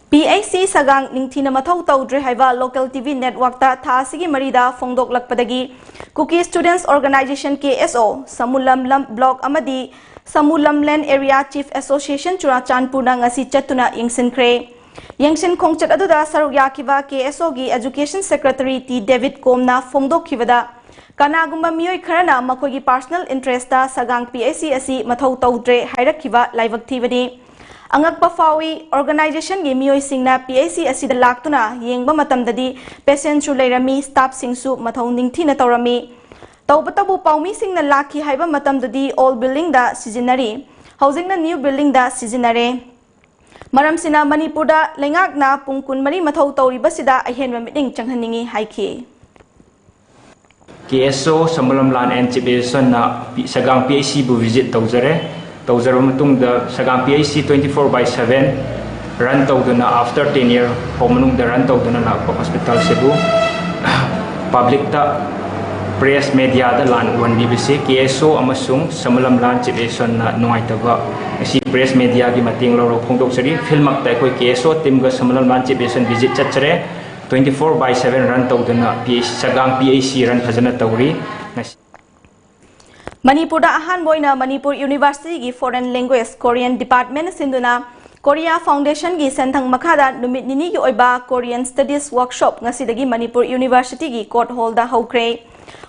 PAC Sagang Ningthina Mathau Tawdre haiba local TV network ta thasigi marida fongdok lakpadagi Cookie Students Organization KSO Samulam Block amadi Samulamland Area Chief Association Churachandpur na ngasi chatuna yengsinkre. Yengsin khongchat aduda saruk yakiba KSO gi Education Secretary T David Komna fongdok khibada kanagumba mioi kharana makogi personal interest ta Sagang PAC asi mathau tawdre hairakhiba laibak thibani. Angakpa fawi organization gi mioi singna PAC asida laktuna yengba matamdadi patient chu leirami staff singsu mathau ningthina tawrami tawbatabu paumi singna lakhi haiba matamdadi old building da sijinari housing na new building da sijinare maramsina Manipur da lengakna pungkun mari mathau tawriba sida ahenba meeting changhaningi haiki KSO Samalam Lan and Chief Edison na Sagang PAC bu visit tawzare matung da Sagang PAC 24/7 run tawduna after 10 year homanung da run tawduna na hospital sebu public ta press media da lan wan BBC KSO amasung Samalam Lan Chief Edison na nungai taba si press media gi mating lo phongdok sari filmak ta koi KSO team ga Samalam Lan Chief Edison visit chachare 24/7 run tawduna Sagang PAC run phajana tawri Manipur da ahan boina Manipur University gi Foreign Language Korean Department sinduna Korea Foundation gi senthang makhada numit nini gi oiba Korean Studies Workshop ngasidagi Manipur University gi court hall da hokre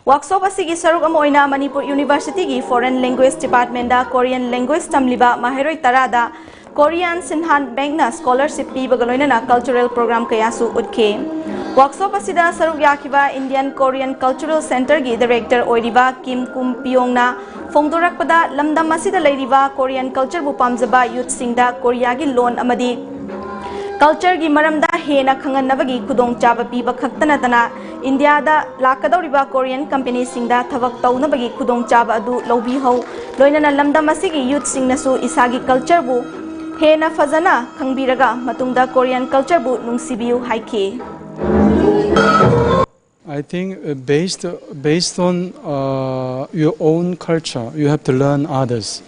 workshop asigi saruk ama oina Manipur University gi Foreign Language Department da Korean language tamliba maheroi tarada Korean Sinhan Bank na scholarship piba galoina na cultural program kayasu utke workshop asida saruk yakiba Indian Korean Cultural Center gi director oiriba Kim Kum Pyong na phongdorak pada lamdam asida leiriba Korean culture bu pamjaba youth singda Korea gi lon amadi culture gi maramda hena khanganabagi khudong chaba piba khaktana tana India da lakadoriba Korean company singda thabak taunabagi khudong chaba adu lobi ho loina na lamdam asigi youth singnasu isagi culture bu hena fazana khangbiraga matungda Korean culture bu nungsibiu haiki I think based on your own culture, you have to learn others.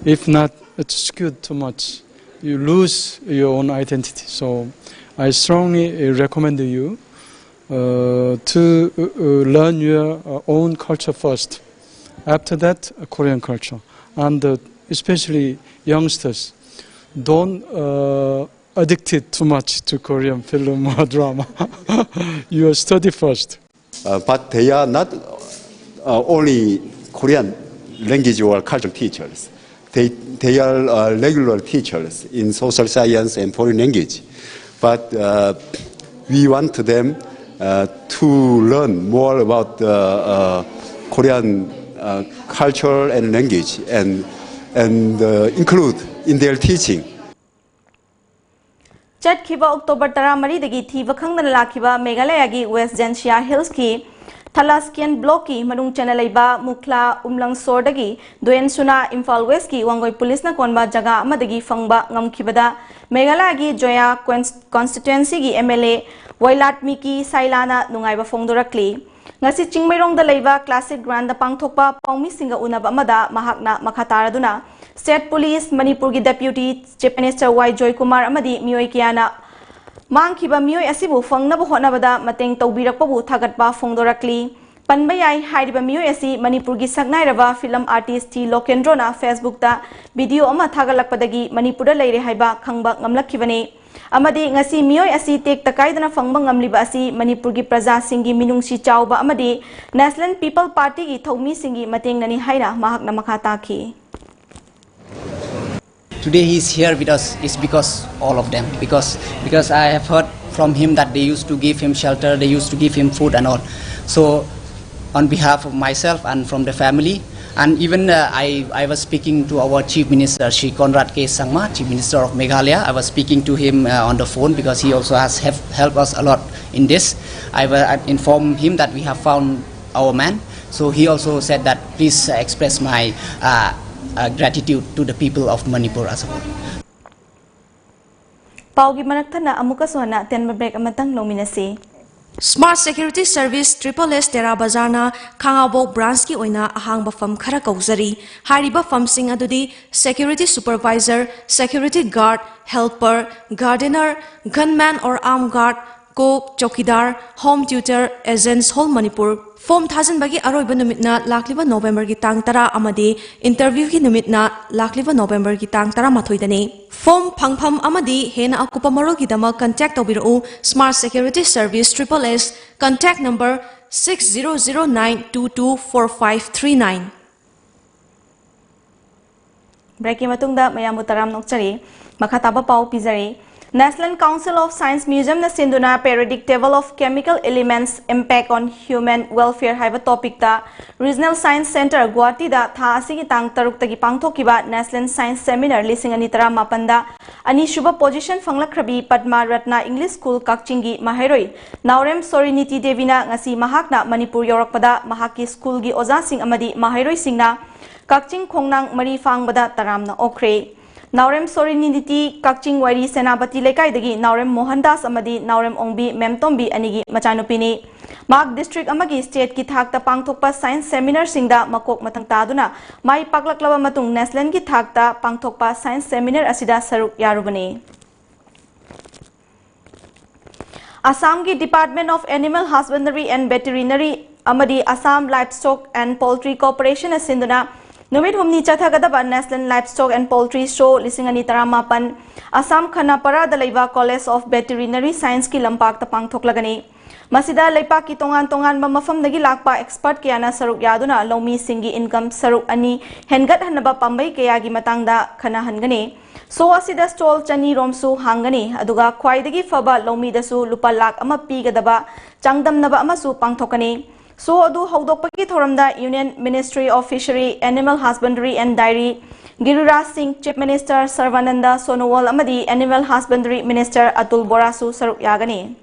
If not, it's skewed too much. You lose your own identity. So I strongly recommend you to learn your own culture first. After that, Korean culture. And especially youngsters, don't addicted too much to Korean film or drama. You study first. But they are not only Korean language or culture teachers. They are regular teachers in social science and foreign language. But we want them to learn more about Korean culture and language and include in their teaching. Chatkiba October Taramari dagi thiba khangna lakiba Meghalaya gi West Jansia Hills ki Thalaskian Block ki manung chanalaiba Mukla Umlang Sordagi Duen Suna Imphal West ki Wangoi Police na konba jaga amadagi fangba ngamkhibada Meghalaya gi Joya constituency gi MLA Wailatmi ki Sailana nungaiba phongdorakli ngasi Chingmairong da leiba Classic Grand da pangthokpa pawmi singa unaba amada mahakna makataraduna State Police Manipur gi Deputy Chief Minister Y Joy Kumar amadi mioi kiana mangkhiba mioi asibu fangnaba hotnabada mateng tawbirakpabu thagatpa phongdorakli panba yai hairiba mioi asi Manipur gi saknairaba film artist T Lokendro na Facebook ta video ama thagalakpadagi Manipur da leire haiba khangba ngamlakhibani amadi ngasi mioi asi tek takaidana phangba ngamliba asi Manipur gi praja singi minungsi chawba amadi National People Party gi thomi singi mateng nani haina mahakna makhata ki Today he is here with us is because all of them because I have heard from him that they used to give him shelter, they used to give him food and all. So on behalf of myself and from the family and even I was speaking to our Chief Minister Shri Conrad K. Sangma, Chief Minister of Meghalaya. I was speaking to him on the phone because he also has helped us a lot in this. I informed him that we have found our man. So he also said that please express my gratitude to the people of Manipur as a whole. Paugi manaktana amuka sohana tenma break amatang nominasi. Smart Security Service SSS Tera Bazarna Khangabo branch ki oina ahangba firm khara kauzari hariba firm sing adudi security supervisor, security guard, helper, gardener, gunman or armed guard, cook, chokidar, home tutor, agents whole Manipur. Form Thazan bagi aroiba numitna lakliba November ki tang tara amadi interview ki numitna lakliba November ki tang tara mathoidani. Form phangpham amadi hena akupa maro ki dama contact obiru Smart Security Service SSS contact number 6009224539. Breaking matungda mayamu taram nokchari makhataba pau pizari National Council of Science Museum na sinduna periodic table of chemical elements impact on human welfare haiba topic ta Regional Science Center Guwahati da tha asigi tang taruk tagi pangthokiba National Science Seminar lising anitara mapanda ani shuba position fanglakrabi Padma Ratna English School Kakchingi Mahairoi Naurem Soriniti Devina ngasi mahakna Manipur yorakpada mahaki school gi oza sing amadi Mahairoi singna Kakching khongnang mari fangbada taramna okre Naurem Soriniti Kakching Wairi Senabati Lekai dagi Naurem Mohandas amadi Naurem Ongbi Memtombi anigi machanupini Mak District amagi State ki thakta pangthokpa Science Seminar singda makok matang taduna mai paklaklaba matung National ki thakta pangthokpa Science Seminar asida saruk yarubani Assam ki Department of Animal Husbandry and Veterinary amadi Assam Livestock and Poultry Corporation asinduna Numit humni chathagadaba National Livestock and Poultry Show lisingani taramapan Assam Khanapara dalaiba College of Veterinary Science ki lampak tapang thoklagani Masida leipa ki tongan mafam nagi lakpa expert kiana saruk yaduna lomi singi income saruk ani hengat hanaba pambai kayagi matangda khana hangani so asida stall chani romsu hangani aduga khwaidagi faba lomi dasu lupa lak ama pigadaba changdamnaba amasu pangthokani So adu haudokpaki thoramda Union Ministry of Fishery, Animal Husbandry and Dairy, Giriraj Singh, Chief Minister Sarvananda Sonowal amadi Animal Husbandry Minister Atul Borasu saruk yagani.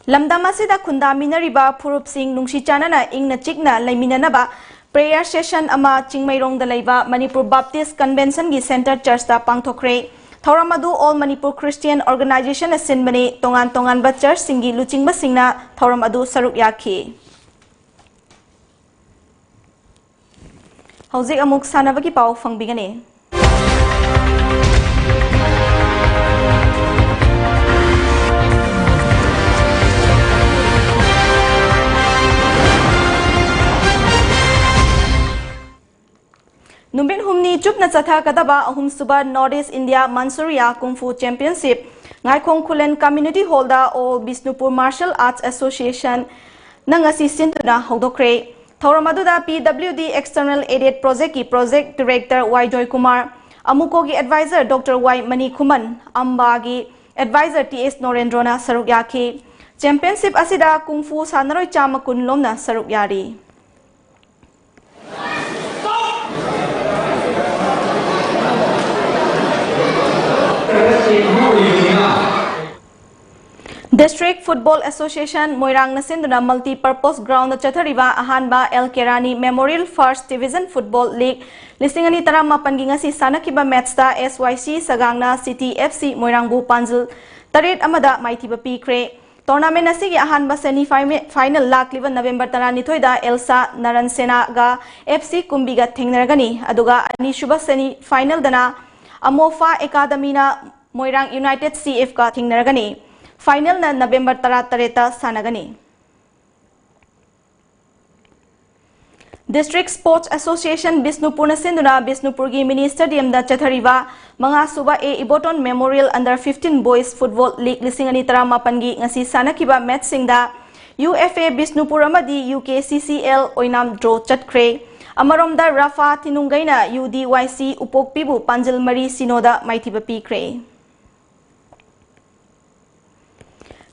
Lamdamasida Kundaminariba Purup Singh Nungshi Chanana Ingna Chikna Laiminanaba Prayer Session Ama Chingmairong Dalaiba Manipur Baptist Convention Gi Center Church da Pangthokre Thauramadu All Manipur Christian Organization Asinbani Tongan Ba Church Singi Luchingba Singna Thauramadu Saruk Yaki Hauzik Amuk Sanabagi Pau Fangbigane Numbin humni chupna chatha kadaba ahum suba Northeast India Mansuria Kung Fu Championship Ngaikong Kulen Community Hall da All Bisnupur Martial Arts Association nangasi sintuna hodokre Thauramadu da PWD External Aided Project ki Project Director Y Joy Kumar Amuko gi Advisor Dr. Y Mani Kuman Amba gi Advisor TS Norendrona saruk yaki Championship asida Kung Fu sanaroi chama kun lomna saruk yari District Football Association Moirang Nasinduna Multi-Purpose Ground Chathariba Ahanba El Kerani Memorial First Division Football League Listingani Tarama Pangingasi Sanakiba Matchta SYC Sagangna City FC Moirangbu Panjul Tarit Amada Maitiba Pikre Tournament asigi Ahanba semi-final lakliba November 12 Elsa Naransena ga FC Kumbiga Thingnaragani aduga ani shuba semi-final dana Amofa Academy na Moirang United CF ka Thingnaragani Final na November 13 sanagani. District Sports Association Bisnupur na sinduna Bisnupur gi Mini Stadium da chathariba mga suba A Iboton Memorial Under 15 Boys Football League lisingani taramapan gi ngasi sanakiba match singda UFA Bisnupur amadi UKCCL oinam draw chatkre amaromda Rafa Tinungayna UDYC Upokpibu Panjil Mari Sinoda maitiba pikre.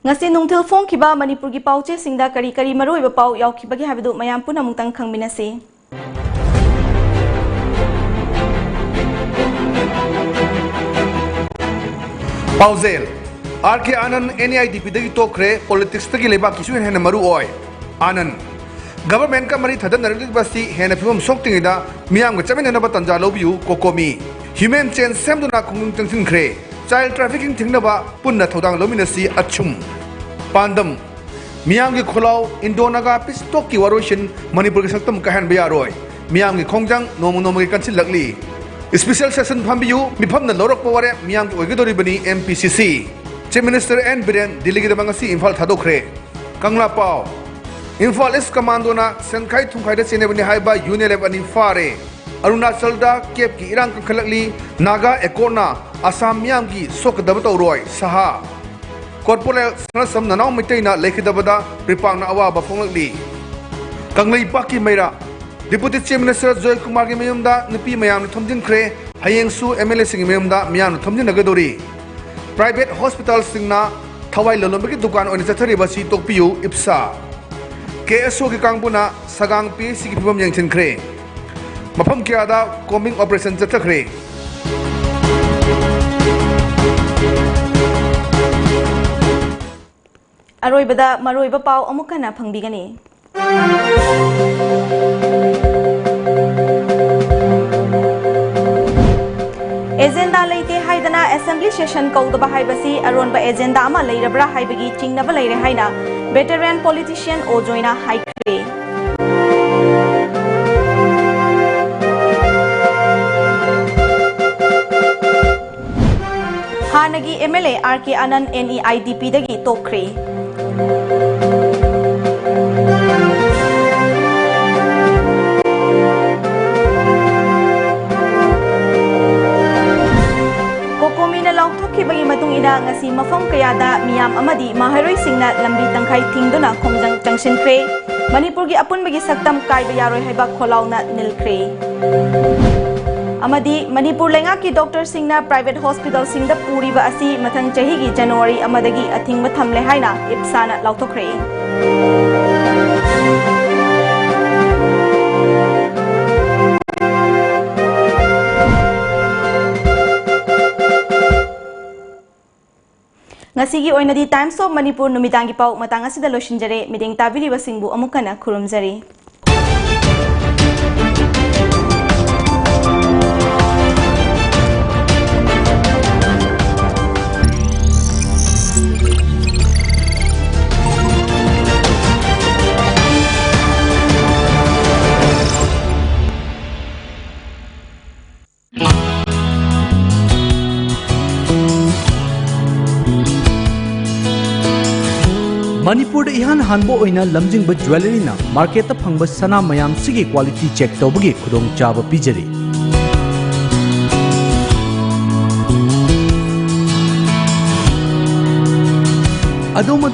Ngasi nungtil phone kiba Manipur gi pauche singda kari maroi ba pau yaw kibagi habdu mayam puna mungtang khangminase Pauzel RK Anand NIDP dagi tokre politics tagi leba kisu hena maru oi Anand government ka mari thadan narlik basi hena phibam soktingida miyam ga chamen na batanja lobiu kokomi human chain semduna kungung tengsin kre Child trafficking thingnaba punna thodang lominasi achum pandam मियाम की खुलाव Indo Naga piece talk की वारोशन मणिपुर की सक्तम कहन बियारोय मियाम की खोंगजंग नोम की कंसिल लगली special session फंबियु मिफम न लौरक पवारे मियाम की ओइगदोरिबनी MPCC chief minister N Biren Delhi की दबंगसी इम्फाल थादोखरे कंगला पाव इम्फाल इस कमांडोना संखाई थुंखाई चेनेबनी हाइबा यूनिलेब अनि फारे अरुणाचल दा केप की इरांग कंखलकली नागा एकोना असम मियाम की सोकदब तौरोय सहा कॉर्पोरेल सनसम ननाव मिटैना लेखिदबदा प्रिपांगना अवाबा फोंगलकली कंगलई पाकी मैरा deputy chief minister Joy Kumar की मयुमदा नुपी मयाम थमजिनख्रे हयेंसु MLA सिंह मयुमदा मियाम थमजिनगदोरी प्राइवेट हॉस्पिटल सिंगना थवाई ललोंबकी दुकान ओनि चथरिबसी तोकपियु इप्सा KSO की कांगबुना सगांग PSC की फिबम यंगचिनख्रे मफम क्यादा कॉम्बिंग ऑपरेशन चथख्रे अरोइबदा मरोइबा पाव अमुकना फंगबिगनी एजेंडा लेते हाइदना असेंबली सेशन कौदबा हाइबसी अरोनबा एजेंडा अमा लेरबरा हाइबगी चिंगनबा लेरे हाइना veteran politician ओजोइना हाइख्रे हानगी MLA RK Anand NEIDP दगी तोखरे ngasi mafam kayada miyam amadi maharoi singna lambi tangkai thingduna khongjang changsinkhre Manipur gi apun bagi saktam kai bayaroi haiba kholauna nilkhre amadi Manipur lenga ki doctor singna private hospital singda puri ba asi mathang chahi gi January amadagi athingba thamle haina ipsana lauthokre ngasigi oinadi Times of Manipur numidangi pau matang asida losinjare miding tabiri basingbu amukana khurumjari Manipur ihan hanbo oina lamjingba jewelry na market ta phangba sana mayam sigi quality check tawbagi khudong chaba pijari adom